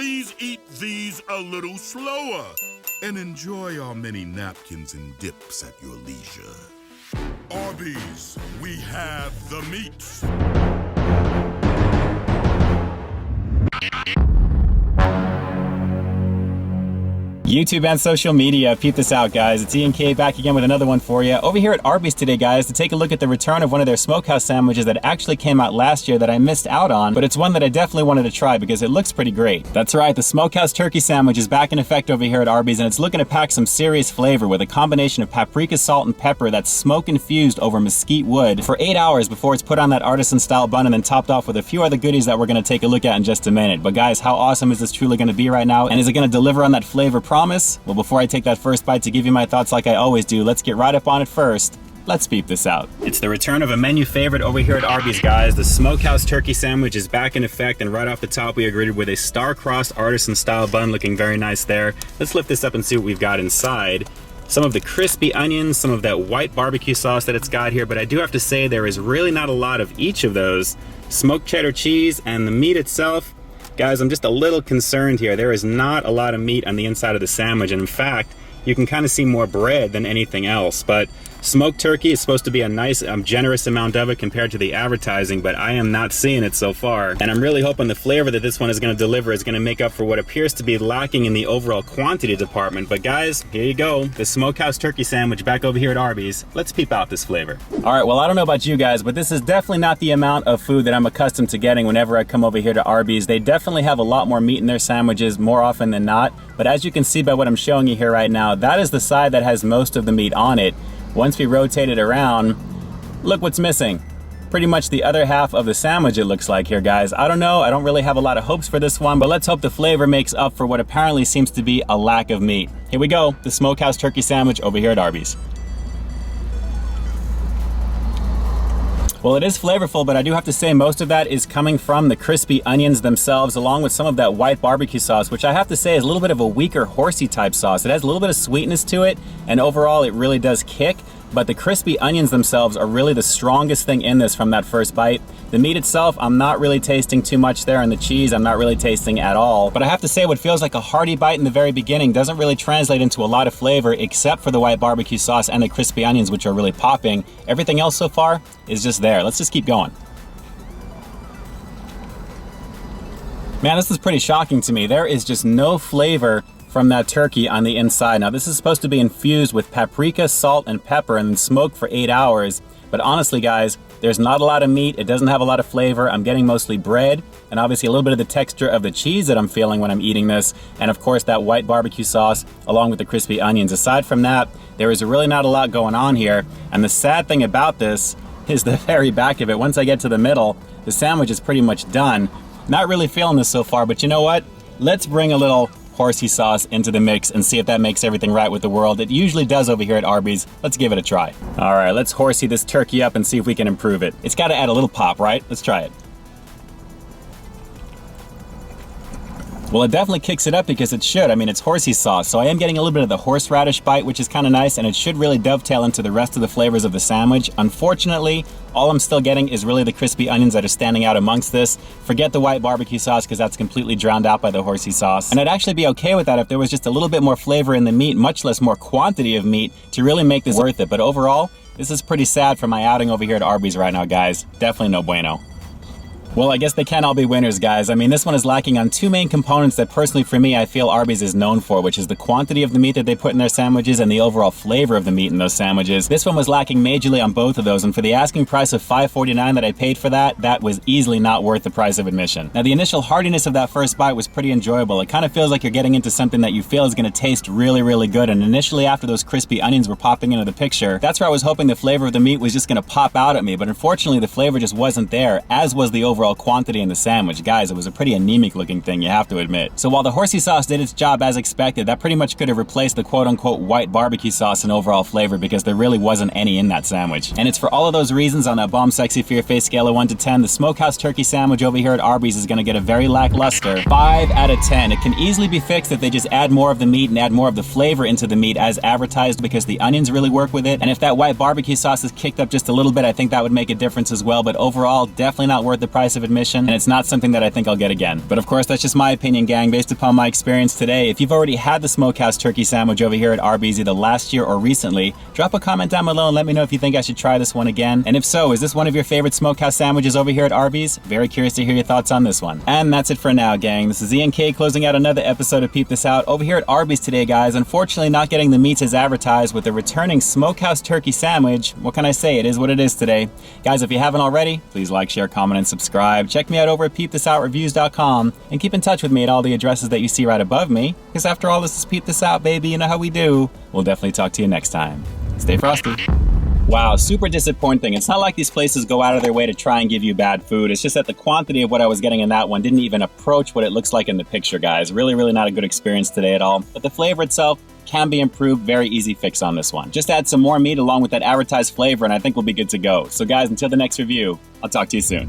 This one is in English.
please eat these a little slower and enjoy our many napkins and dips at your leisure. Arby's, we have the meats. YouTube and social media, peep this out, guys. It's Ian K back again with another one for you. Over here at Arby's today, guys, to take a look at the return of one of their smokehouse sandwiches that actually came out last year that I missed out on, but it's one that I definitely wanted to try because it looks pretty great. That's right, the smokehouse turkey sandwich is back in effect over here at Arby's, and it's looking to pack some serious flavor with a combination of paprika, salt, and pepper that's smoke infused over mesquite wood for 8 hours before it's put on that artisan style bun and then topped off with a few other goodies that we're going to take a look at in just a minute. But guys, how awesome is this truly going to be right now? And is it going to deliver on that flavor promise? Well, before I take that first bite to give you my thoughts like I always do, let's get right up on it first. Let's peep this out. It's the return of a menu favorite over here at Arby's, guys. The smokehouse turkey sandwich is back in effect, and right off the top we are greeted with a star-crossed artisan style bun looking very nice there. Let's lift this up and see what we've got inside. Some of the crispy onions, some of that white barbecue sauce that it's got here, but I do have to say there is really not a lot of each of those. Smoked cheddar cheese and the meat itself. Guys, I'm just a little concerned here. There is not a lot of meat on the inside of the sandwich, and in fact, you can kind of see more bread than anything else. But smoked turkey is supposed to be a nice, generous amount of it compared to the advertising, but I am not seeing it so far. And I'm really hoping the flavor that this one is going to deliver is going to make up for what appears to be lacking in the overall quantity department. But guys, here you go. The smokehouse turkey sandwich back over here at Arby's. Let's peep out this flavor. All right, well, I don't know about you guys, but this is definitely not the amount of food that I'm accustomed to getting whenever I come over here to Arby's. They definitely have a lot more meat in their sandwiches more often than not. But as you can see by what I'm showing you here right now, that is the side that has most of the meat on it. Once we rotate it around, look what's missing. Pretty much the other half of the sandwich, it looks like here, guys. I don't know, I don't really have a lot of hopes for this one, but let's hope the flavor makes up for what apparently seems to be a lack of meat. Here we go, the smokehouse turkey sandwich over here at Arby's. Well, it is flavorful, but I do have to say most of that is coming from the crispy onions themselves, along with some of that white barbecue sauce, which I have to say is a little bit of a weaker horsey type sauce. It has a little bit of sweetness to it, and overall it really does kick. But the crispy onions themselves are really the strongest thing in this from that first bite. The meat itself, I'm not really tasting too much there, and the cheese, I'm not really tasting at all. But I have to say, what feels like a hearty bite in the very beginning doesn't really translate into a lot of flavor, except for the white barbecue sauce and the crispy onions, which are really popping. Everything else so far is just there. Let's just keep going. Man, this is pretty shocking to me. There is just no flavor from that turkey on the inside. Now, this is supposed to be infused with paprika, salt, and pepper and then smoked for 8 hours. But honestly, guys, there's not a lot of meat. It doesn't have a lot of flavor. I'm getting mostly bread and obviously a little bit of the texture of the cheese that I'm feeling when I'm eating this. And of course, that white barbecue sauce along with the crispy onions. Aside from that, there is really not a lot going on here. And the sad thing about this is the very back of it. Once I get to the middle, the sandwich is pretty much done. Not really feeling this so far, but you know what? Let's bring a little horsey sauce into the mix and see if that makes everything right with the world. It usually does over here at Arby's. Let's give it a try. All right, let's horsey this turkey up and see if we can improve it. It's got to add a little pop, right? Let's try it. Well, it definitely kicks it up because it should. I mean, it's horsey sauce, so I am getting a little bit of the horseradish bite, which is kind of nice, and it should really dovetail into the rest of the flavors of the sandwich. Unfortunately, all I'm still getting is really the crispy onions that are standing out amongst this. Forget the white barbecue sauce because that's completely drowned out by the horsey sauce. And I'd actually be okay with that if there was just a little bit more flavor in the meat, much less more quantity of meat to really make this worth it. But overall, this is pretty sad for my outing over here at Arby's right now, guys. Definitely no bueno. Well, I guess they can't all be winners, guys. I mean, this one is lacking on two main components that personally for me, I feel Arby's is known for, which is the quantity of the meat that they put in their sandwiches and the overall flavor of the meat in those sandwiches. This one was lacking majorly on both of those, and for the asking price of $5.49 that I paid for that, that was easily not worth the price of admission. Now, the initial heartiness of that first bite was pretty enjoyable. It kind of feels like you're getting into something that you feel is going to taste really, really good, and initially after those crispy onions were popping into the picture, that's where I was hoping the flavor of the meat was just going to pop out at me, but unfortunately the flavor just wasn't there, as was the overall quantity in the sandwich. Guys, it was a pretty anemic looking thing, you have to admit. So while the horsey sauce did its job as expected, that pretty much could have replaced the quote-unquote white barbecue sauce in overall flavor because there really wasn't any in that sandwich. And it's for all of those reasons on that bomb sexy fear face scale of 1 to 10, the smokehouse turkey sandwich over here at Arby's is going to get a very lackluster 5 out of 10. It can easily be fixed if they just add more of the meat and add more of the flavor into the meat as advertised because the onions really work with it. And if that white barbecue sauce is kicked up just a little bit, I think that would make a difference as well. But overall, definitely not worth the price price of admission, and it's not something that I think I'll get again. But of course, that's just my opinion, gang, based upon my experience today. If you've already had the smokehouse turkey sandwich over here at Arby's either last year or recently, drop a comment down below and let me know if you think I should try this one again. And if so, is this one of your favorite smokehouse sandwiches over here at Arby's? Very curious to hear your thoughts on this one. And that's it for now, gang. This is Ian K closing out another episode of Peep This Out over here at Arby's today, guys. Unfortunately, not getting the meats as advertised with the returning smokehouse turkey sandwich. What can I say? It is what it is today. Guys, if you haven't already, please like, share, comment, and subscribe. Check me out over at peepthisoutreviews.com and keep in touch with me at all the addresses that you see right above me. Because after all, this is Peep This Out, baby. You know how we do. We'll definitely talk to you next time. Stay frosty. Wow, super disappointing. It's not like these places go out of their way to try and give you bad food. It's just that the quantity of what I was getting in that one didn't even approach what it looks like in the picture, guys. Really not a good experience today at all. But the flavor itself can be improved. Very easy fix on this one. Just add some more meat along with that advertised flavor and I think we'll be good to go. So guys, until the next review, I'll talk to you soon.